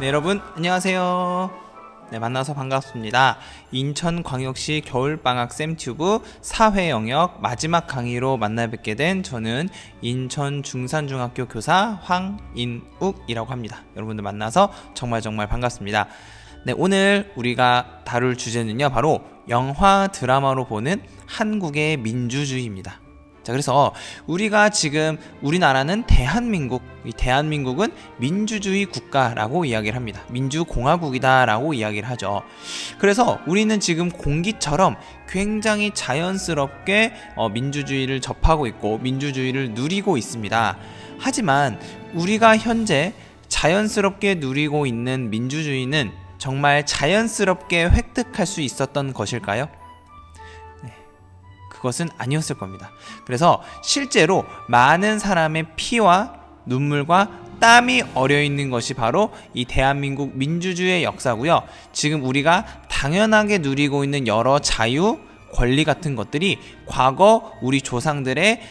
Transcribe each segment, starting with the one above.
네, 여러분 안녕하세요. 네, 만나서 반갑습니다. 인천광역시 겨울방학 쌤튜브 4회 영역 마지막 강의로 만나 뵙게 된 저는 인천중산중학교 교사 황인욱이라고 합니다. 여러분들 만나서 정말 반갑습니다. 네, 오늘 우리가 다룰 주제는요, 바로 영화 드라마로 보는 한국의 민주주의입니다. 자, 그래서 우리가 지금 우리나라는 대한민국, 이 대한민국은 민주주의 국가라고 이야기를 합니다. 민주공화국이다 라고 이야기를 하죠. 그래서 우리는 지금 공기처럼 굉장히 자연스럽게 민주주의를 접하고 있고 민주주의를 누리고 있습니다. 하지만 우리가 현재 자연스럽게 누리고 있는 민주주의는 정말 자연스럽게 획득할 수 있었던 것일까요? 그것은 아니었을 겁니다. 그래서 실제로 많은 사람의 피와 눈물과 땀이 어려 있는 것이 바로 이 대한민국 민주주의의 역사고요. 지금 우리가 당연하게 누리고 있는 여러 자유, 권리 같은 것들이 과거 우리 조상들의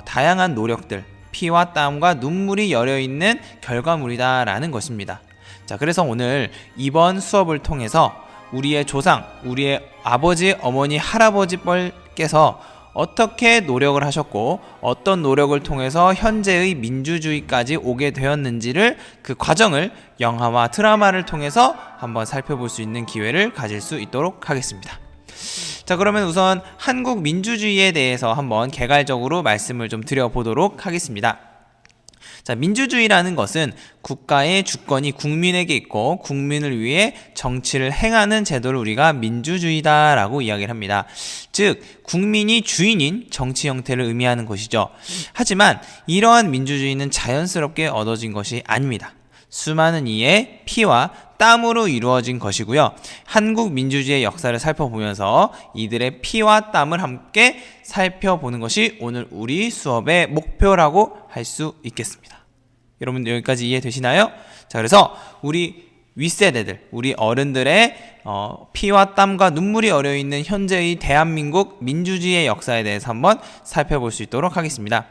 다양한 노력들, 피와 땀과 눈물이 여려 있는 결과물이다라는 것입니다. 자, 그래서 오늘 이번 수업을 통해서 우리의 조상, 우리의 아버지, 어머니, 할아버지 뻘께서 어떻게 노력을 하셨고 어떤 노력을 통해서 현재의 민주주의까지 오게 되었는지를, 그 과정을 영화와 드라마를 통해서 한번 살펴볼 수 있는 기회를 가질 수 있도록 하겠습니다. 자, 그러면 우선 한국 민주주의에 대해서 한번 개괄적으로 말씀을 좀 드려보도록 하겠습니다. 자, 민주주의라는 것은 국가의 주권이 국민에게 있고 국민을 위해 정치를 행하는 제도를 우리가 민주주의다라고 이야기를 합니다. 즉, 국민이 주인인 정치 형태를 의미하는 것이죠. 하지만 이러한 민주주의는 자연스럽게 얻어진 것이 아닙니다. 수많은 이의 피와 땀으로 이루어진 것이고요. 한국 민주주의의 역사를 살펴보면서 이들의 피와 땀을 함께 살펴보는 것이 오늘 우리 수업의 목표라고 할 수 있겠습니다. 여러분 여기까지 이해되시나요? 자, 그래서 우리 윗세대들, 우리 어른들의 피와 땀과 눈물이 어려 있는 현재의 대한민국 민주주의의 역사에 대해서 한번 살펴볼 수 있도록 하겠습니다.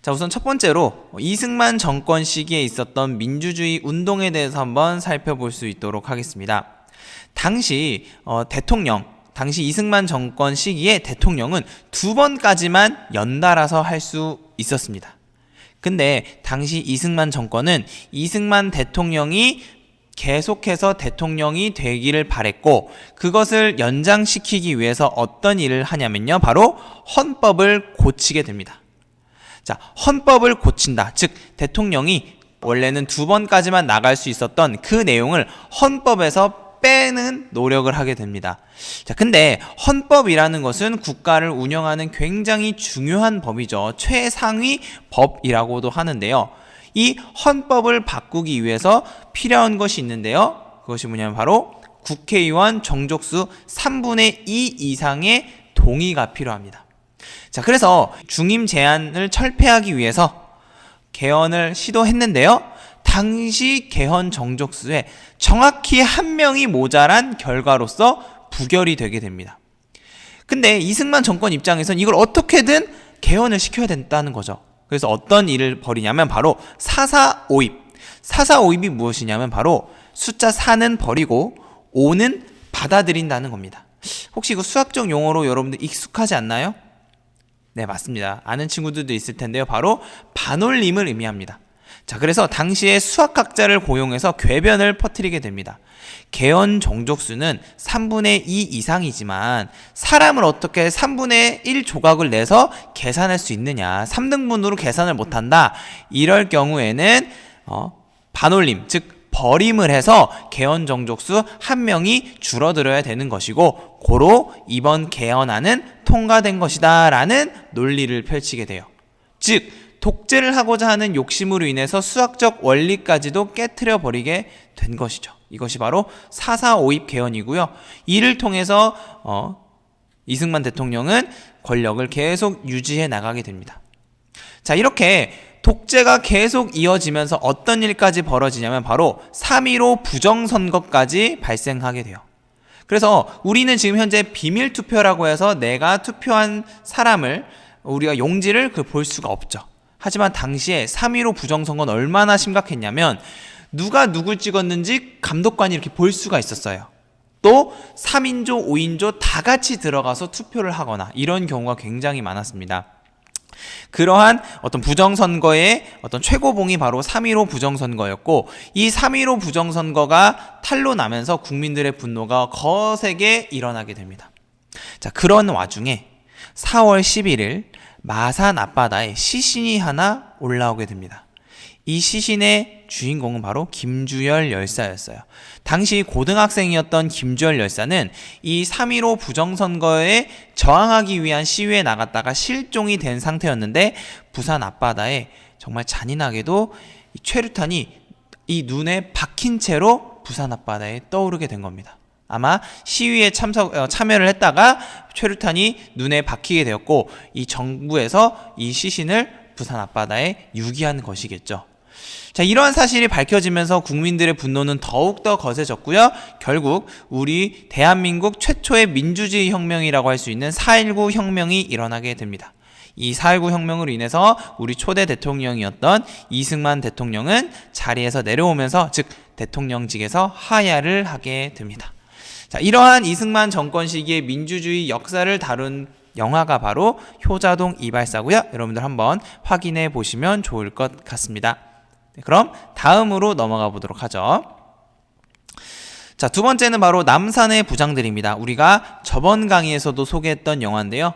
자, 우선 첫 번째로 이승만 정권 시기에 있었던 민주주의 운동에 대해서 한번 살펴볼 수 있도록 하겠습니다. 당시 당시 이승만 정권 시기에 대통령은 2번까지만 연달아서 할 수 있었습니다. 근데 당시 이승만 정권은 이승만 대통령이 계속해서 대통령이 되기를 바랬고, 그것을 연장시키기 위해서 어떤 일을 하냐면요, 바로 헌법을 고치게 됩니다. 자, 헌법을 고친다. 즉, 대통령이 원래는 2번까지만 나갈 수 있었던 그 내용을 헌법에서 빼는 노력을 하게 됩니다. 자, 근데 헌법이라는 것은 국가를 운영하는 굉장히 중요한 법이죠. 최상위 법이라고도 하는데요. 이 헌법을 바꾸기 위해서 필요한 것이 있는데요. 그것이 뭐냐면 바로 국회의원 정족수 3분의 2 이상의 동의가 필요합니다. 자, 그래서 중임 제안을 철폐하기 위해서 개헌을 시도했는데요. 당시 개헌 정족수에 정확히 1명이 모자란 결과로서 부결이 되게 됩니다. 근데 이승만 정권 입장에서는 이걸 어떻게든 개헌을 시켜야 된다는 거죠. 그래서 어떤 일을 벌이냐면 바로 4.4.5입. 4.4.5입이 무엇이냐면 바로 숫자 4는 버리고 5는 받아들인다는 겁니다. 혹시 이거 수학적 용어로 여러분들 익숙하지 않나요? 네, 맞습니다. 아는 친구들도 있을 텐데요. 바로 반올림을 의미합니다. 자, 그래서 당시에 수학학자를 고용해서 궤변을 퍼뜨리게 됩니다. 개헌 정족수는 3분의 2 이상이지만 사람을 어떻게 3분의 1 조각을 내서 계산할 수 있느냐, 3등분으로 계산을 못한다, 이럴 경우에는 반올림, 즉 버림을 해서 개헌 정족수 1명이 줄어들어야 되는 것이고, 고로 이번 개헌안은 통과된 것이다 라는 논리를 펼치게 돼요. 즉, 독재를 하고자 하는 욕심으로 인해서 수학적 원리까지도 깨트려 버리게 된 것이죠. 이것이 바로 4.4.5입 개헌이고요. 이를 통해서 이승만 대통령은 권력을 계속 유지해 나가게 됩니다. 자, 이렇게 독재가 계속 이어지면서 어떤 일까지 벌어지냐면 바로 3.15 부정선거까지 발생하게 돼요. 그래서 우리는 지금 현재 비밀투표라고 해서 내가 투표한 사람을 우리가 용지를 볼 수가 없죠. 하지만 당시에 3.15 부정선거는 얼마나 심각했냐면 누가 누굴 찍었는지 감독관이 이렇게 볼 수가 있었어요. 또 3인조, 5인조 다 같이 들어가서 투표를 하거나 이런 경우가 굉장히 많았습니다. 그러한 어떤 부정선거의 어떤 최고봉이 바로 3.15 부정선거였고, 이 3.15 부정선거가 탄로 나면서 국민들의 분노가 거세게 일어나게 됩니다. 자, 그런 와중에 4월 11일 마산 앞바다에 시신이 하나 올라오게 됩니다. 이 시신의 주인공은 바로 김주열 열사였어요. 당시 고등학생이었던 김주열 열사는 이 3.15 부정선거에 저항하기 위한 시위에 나갔다가 실종이 된 상태였는데, 부산 앞바다에 정말 잔인하게도 이 최루탄이 이 눈에 박힌 채로 부산 앞바다에 떠오르게 된 겁니다. 아마 시위에 참여를 했다가 최루탄이 눈에 박히게 되었고, 이 정부에서 이 시신을 부산 앞바다에 유기한 것이겠죠. 자, 이러한 사실이 밝혀지면서 국민들의 분노는 더욱더 거세졌고요. 결국 우리 대한민국 최초의 민주주의 혁명이라고 할 수 있는 4.19 혁명이 일어나게 됩니다. 이 4.19 혁명으로 인해서 우리 초대 대통령이었던 이승만 대통령은 자리에서 내려오면서, 즉 대통령직에서 하야를 하게 됩니다. 자, 이러한 이승만 정권 시기의 민주주의 역사를 다룬 영화가 바로 효자동 이발사고요. 여러분들 한번 확인해 보시면 좋을 것 같습니다. 네, 그럼 다음으로 넘어가 보도록 하죠. 자, 두 번째는 바로 남산의 부장들입니다. 우리가 저번 강의에서도 소개했던 영화인데요.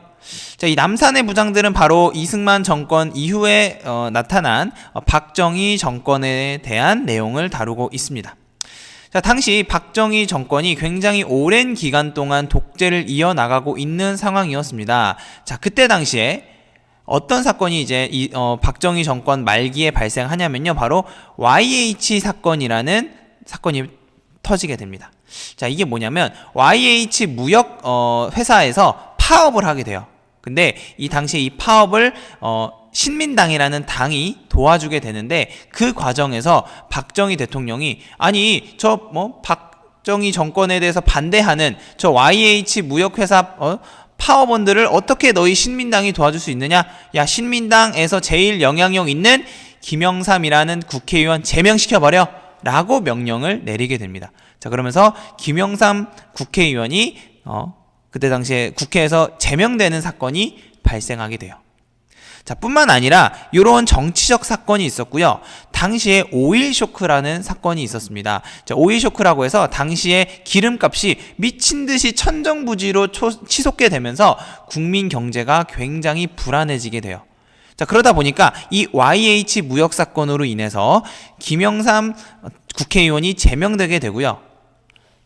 자, 이 남산의 부장들은 바로 이승만 정권 이후에 나타난 박정희 정권에 대한 내용을 다루고 있습니다. 자, 당시 박정희 정권이 굉장히 오랜 기간 동안 독재를 이어나가고 있는 상황이었습니다. 자, 그때 당시에 어떤 사건이 이제 박정희 정권 말기에 발생하냐면요, 바로 YH 사건이라는 사건이 터지게 됩니다. 자, 이게 뭐냐면 YH 무역 회사에서 파업을 하게 돼요. 근데 이 당시에 이 파업을 신민당이라는 당이 도와주게 되는데, 그 과정에서 박정희 대통령이 아니 박정희 정권에 대해서 반대하는 저 YH 무역회사 파업원들을 어떻게 너희 신민당이 도와줄 수 있느냐? 야, 신민당에서 제일 영향력 있는 김영삼이라는 국회의원 제명시켜버려 라고 명령을 내리게 됩니다. 자, 그러면서 김영삼 국회의원이 그때 당시에 국회에서 제명되는 사건이 발생하게 돼요. 자, 뿐만 아니라 이런 정치적 사건이 있었고요. 당시에 오일 쇼크라는 사건이 있었습니다. 자, 오일 쇼크라고 해서 당시에 기름값이 미친 듯이 천정부지로 치솟게 되면서 국민 경제가 굉장히 불안해지게 돼요. 자, 그러다 보니까 이 YH 무역 사건으로 인해서 김영삼 국회의원이 제명되게 되고요.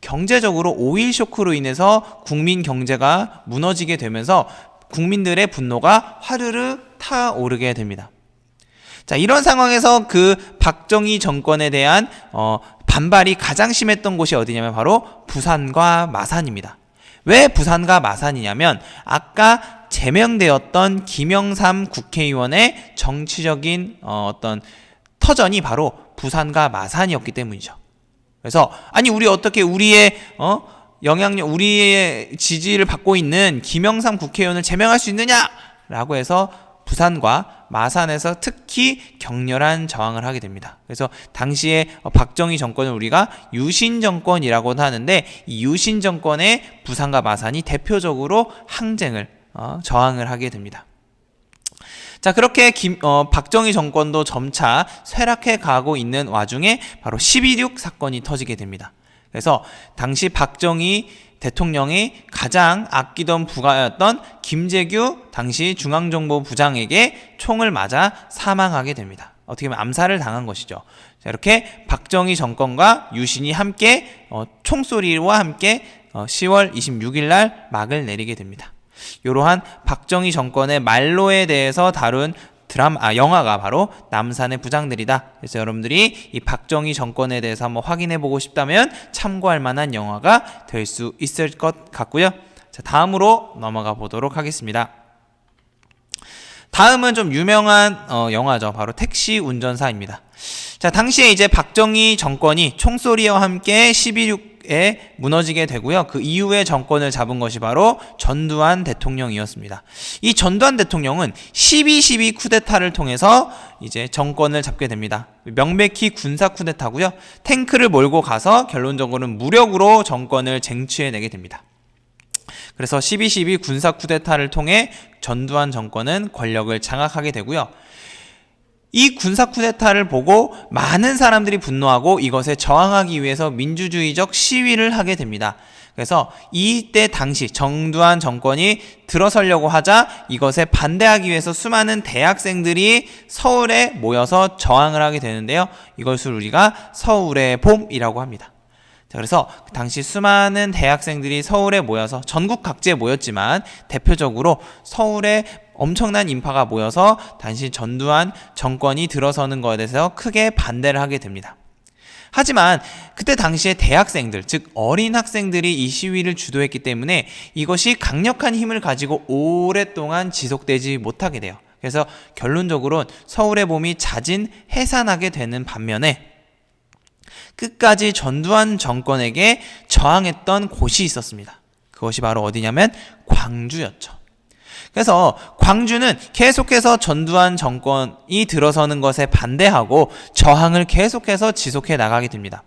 경제적으로 오일 쇼크로 인해서 국민 경제가 무너지게 되면서 국민들의 분노가 화르르 타오르게 됩니다. 자, 이런 상황에서 그 박정희 정권에 대한 반발이 가장 심했던 곳이 어디냐면 바로 부산과 마산입니다. 왜 부산과 마산이냐면 아까 제명되었던 김영삼 국회의원의 정치적인 어떤 터전이 바로 부산과 마산이었기 때문이죠. 그래서 아니 우리 어떻게 우리의 영향력, 우리의 지지를 받고 있는 김영삼 국회의원을 제명할 수 있느냐라고 해서 부산과 마산에서 특히 격렬한 저항을 하게 됩니다. 그래서 당시에 박정희 정권을 우리가 유신 정권이라고도 하는데, 이 유신 정권의 부산과 마산이 대표적으로 항쟁을 저항을 하게 됩니다. 자, 그렇게 박정희 정권도 점차 쇠락해 가고 있는 와중에 바로 12.6 사건이 터지게 됩니다. 그래서 당시 박정희 대통령이 가장 아끼던 부하였던 김재규 당시 중앙정보부장에게 총을 맞아 사망하게 됩니다. 어떻게 보면 암살을 당한 것이죠. 자, 이렇게 박정희 정권과 유신이 함께 총소리와 함께 10월 26일 날 막을 내리게 됩니다. 이러한 박정희 정권의 말로에 대해서 다룬 영화가 바로 남산의 부장들이다. 그래서 여러분들이 이 박정희 정권에 대해서 한번 확인해 보고 싶다면 참고할 만한 영화가 될 수 있을 것 같고요. 자, 다음으로 넘어가 보도록 하겠습니다. 다음은 좀 유명한 영화죠. 바로 택시 운전사입니다. 자, 당시에 이제 박정희 정권이 총소리와 함께 12.6 에 무너지게 되고요. 그 이후에 정권을 잡은 것이 바로 전두환 대통령이었습니다. 이 전두환 대통령은 12.12 쿠데타를 통해서 이제 정권을 잡게 됩니다. 명백히 군사 쿠데타고요. 탱크를 몰고 가서 결론적으로는 무력으로 정권을 쟁취해내게 됩니다. 그래서 12.12 군사 쿠데타를 통해 전두환 정권은 권력을 장악하게 되고요. 이 군사 쿠데타를 보고 많은 사람들이 분노하고 이것에 저항하기 위해서 민주주의적 시위를 하게 됩니다. 그래서 이때 당시 전두환 정권이 들어서려고 하자 이것에 반대하기 위해서 수많은 대학생들이 서울에 모여서 저항을 하게 되는데요. 이것을 우리가 서울의 봄이라고 합니다. 자, 그래서 당시 수많은 대학생들이 서울에 모여서 전국 각지에 모였지만 대표적으로 서울에 엄청난 인파가 모여서 당시 전두환 정권이 들어서는 것에 대해서 크게 반대를 하게 됩니다. 하지만 그때 당시에 대학생들, 즉 어린 학생들이 이 시위를 주도했기 때문에 이것이 강력한 힘을 가지고 오랫동안 지속되지 못하게 돼요. 그래서 결론적으로 서울의 봄이 자진 해산하게 되는 반면에 끝까지 전두환 정권에게 저항했던 곳이 있었습니다. 그것이 바로 어디냐면 광주였죠. 그래서 광주는 계속해서 전두환 정권이 들어서는 것에 반대하고 저항을 계속해서 지속해 나가게 됩니다.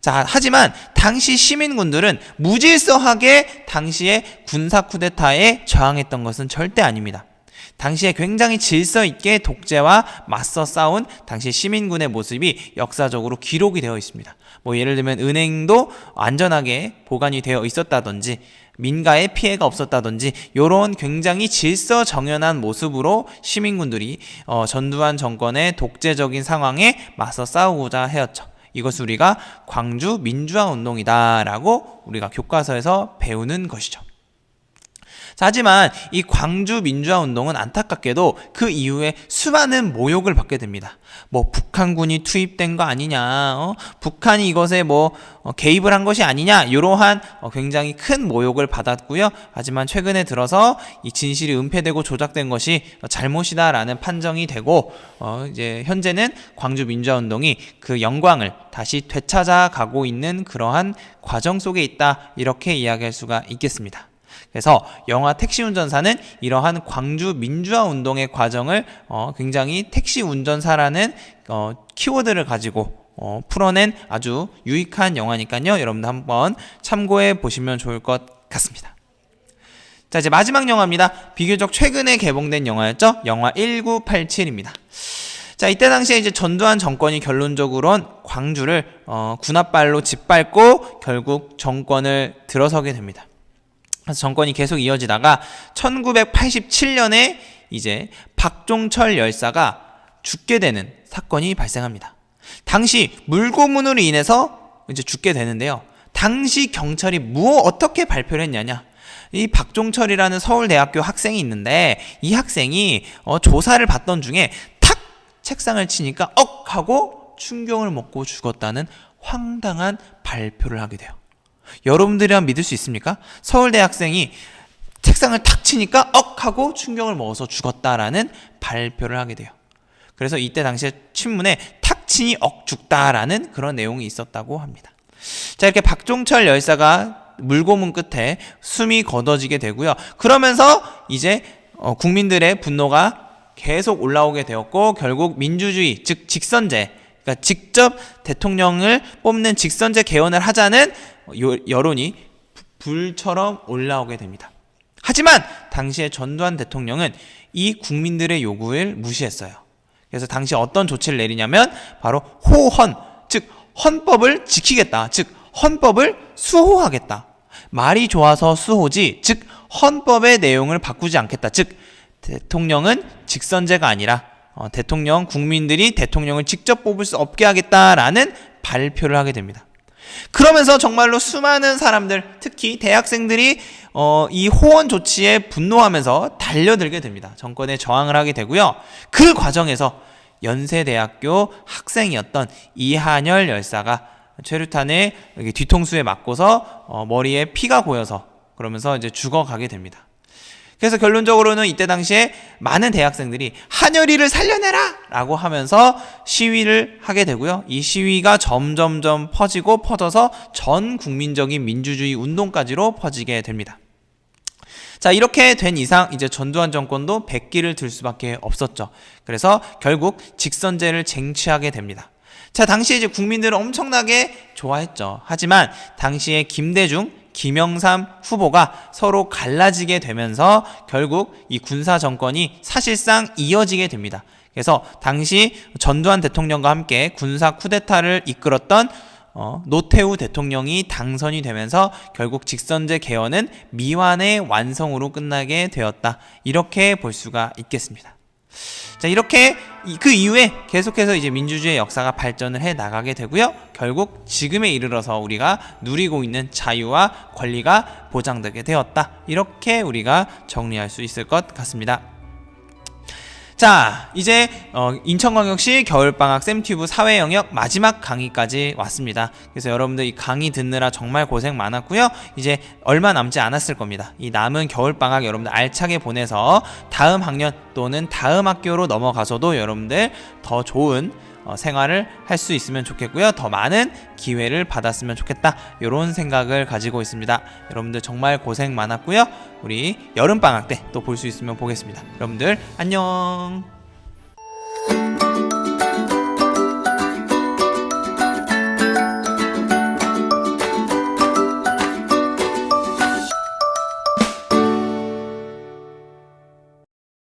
자, 하지만 당시 시민군들은 무질서하게 당시의 군사 쿠데타에 저항했던 것은 절대 아닙니다. 당시에 굉장히 질서 있게 독재와 맞서 싸운 당시 시민군의 모습이 역사적으로 기록이 되어 있습니다. 뭐 예를 들면 은행도 안전하게 보관이 되어 있었다든지 민가에 피해가 없었다든지 이런 굉장히 질서 정연한 모습으로 시민군들이 전두환 정권의 독재적인 상황에 맞서 싸우고자 하였죠. 이것을 우리가 광주 민주화 운동이다라고 우리가 교과서에서 배우는 것이죠. 자, 하지만 이 광주 민주화 운동은 안타깝게도 그 이후에 수많은 모욕을 받게 됩니다. 뭐 북한군이 투입된 거 아니냐, 북한이 이것에 개입을 한 것이 아니냐, 이러한 굉장히 큰 모욕을 받았고요. 하지만 최근에 들어서 이 진실이 은폐되고 조작된 것이 잘못이다라는 판정이 되고 이제 현재는 광주 민주화 운동이 그 영광을 다시 되찾아 가고 있는 그러한 과정 속에 있다, 이렇게 이야기할 수가 있겠습니다. 그래서 영화 택시운전사는 이러한 광주 민주화 운동의 과정을 굉장히 택시운전사라는 키워드를 가지고 풀어낸 아주 유익한 영화니까요. 여러분들 한번 참고해 보시면 좋을 것 같습니다. 자, 이제 마지막 영화입니다. 비교적 최근에 개봉된 영화였죠. 영화 1987입니다. 자, 이때 당시에 이제 전두환 정권이 결론적으로는 광주를 군홧발로 짓밟고 결국 정권을 들어서게 됩니다. 그래서 정권이 계속 이어지다가 1987년에 이제 박종철 열사가 죽게 되는 사건이 발생합니다. 당시 물고문으로 인해서 이제 죽게 되는데요. 당시 경찰이 어떻게 발표를 했냐냐? 이 박종철이라는 서울대학교 학생이 있는데 이 학생이 조사를 받던 중에 탁 책상을 치니까 억 하고 충격을 먹고 죽었다는 황당한 발표를 하게 돼요. 여러분들이랑 믿을 수 있습니까? 서울대 학생이 책상을 탁 치니까 억 하고 충격을 먹어서 죽었다라는 발표를 하게 돼요. 그래서 이때 당시에 친문에 탁 치니 억 죽다라는 그런 내용이 있었다고 합니다. 자, 이렇게 박종철 열사가 물고문 끝에 숨이 거둬지게 되고요. 그러면서 이제 국민들의 분노가 계속 올라오게 되었고 결국 민주주의, 즉 직선제, 그러니까 직접 대통령을 뽑는 직선제 개헌을 하자는 여론이 불처럼 올라오게 됩니다. 하지만 당시에 전두환 대통령은 이 국민들의 요구를 무시했어요. 그래서 당시 어떤 조치를 내리냐면 바로 호헌, 즉 헌법을 지키겠다, 즉 헌법을 수호하겠다. 말이 좋아서 수호지, 즉 헌법의 내용을 바꾸지 않겠다. 즉 대통령은 직선제가 아니라 국민들이 대통령을 직접 뽑을 수 없게 하겠다라는 발표를 하게 됩니다. 그러면서 정말로 수많은 사람들, 특히 대학생들이 이 호언 조치에 분노하면서 달려들게 됩니다. 정권에 저항을 하게 되고요. 그 과정에서 연세대학교 학생이었던 이한열 열사가 최루탄에 뒤통수에 맞고서 머리에 피가 고여서 그러면서 이제 죽어가게 됩니다. 그래서 결론적으로는 이때 당시에 많은 대학생들이 한여리를 살려내라! 라고 하면서 시위를 하게 되고요. 이 시위가 점점점 퍼져서 전 국민적인 민주주의 운동까지로 퍼지게 됩니다. 자, 이렇게 된 이상 이제 전두환 정권도 백기를 들 수밖에 없었죠. 그래서 결국 직선제를 쟁취하게 됩니다. 자, 당시에 이제 국민들은 엄청나게 좋아했죠. 하지만 당시에 김대중, 김영삼 후보가 서로 갈라지게 되면서 결국 이 군사 정권이 사실상 이어지게 됩니다. 그래서 당시 전두환 대통령과 함께 군사 쿠데타를 이끌었던 노태우 대통령이 당선이 되면서 결국 직선제 개헌은 미완의 완성으로 끝나게 되었다. 이렇게 볼 수가 있겠습니다. 자, 이렇게 그 이후에 계속해서 이제 민주주의 역사가 발전을 해 나가게 되고요. 결국 지금에 이르러서 우리가 누리고 있는 자유와 권리가 보장되게 되었다. 이렇게 우리가 정리할 수 있을 것 같습니다. 자, 이제 인천광역시 겨울방학 쌤튜브 사회영역 마지막 강의까지 왔습니다. 그래서 여러분들 이 강의 듣느라 정말 고생 많았고요. 이제 얼마 남지 않았을 겁니다. 이 남은 겨울방학 여러분들 알차게 보내서 다음 학년 또는 다음 학교로 넘어가서도 여러분들 더 좋은 생활을 할 수 있으면 좋겠고요. 더 많은 기회를 받았으면 좋겠다. 이런 생각을 가지고 있습니다. 여러분들 정말 고생 많았고요. 우리 여름방학 때 또 볼 수 있으면 보겠습니다. 여러분들 안녕.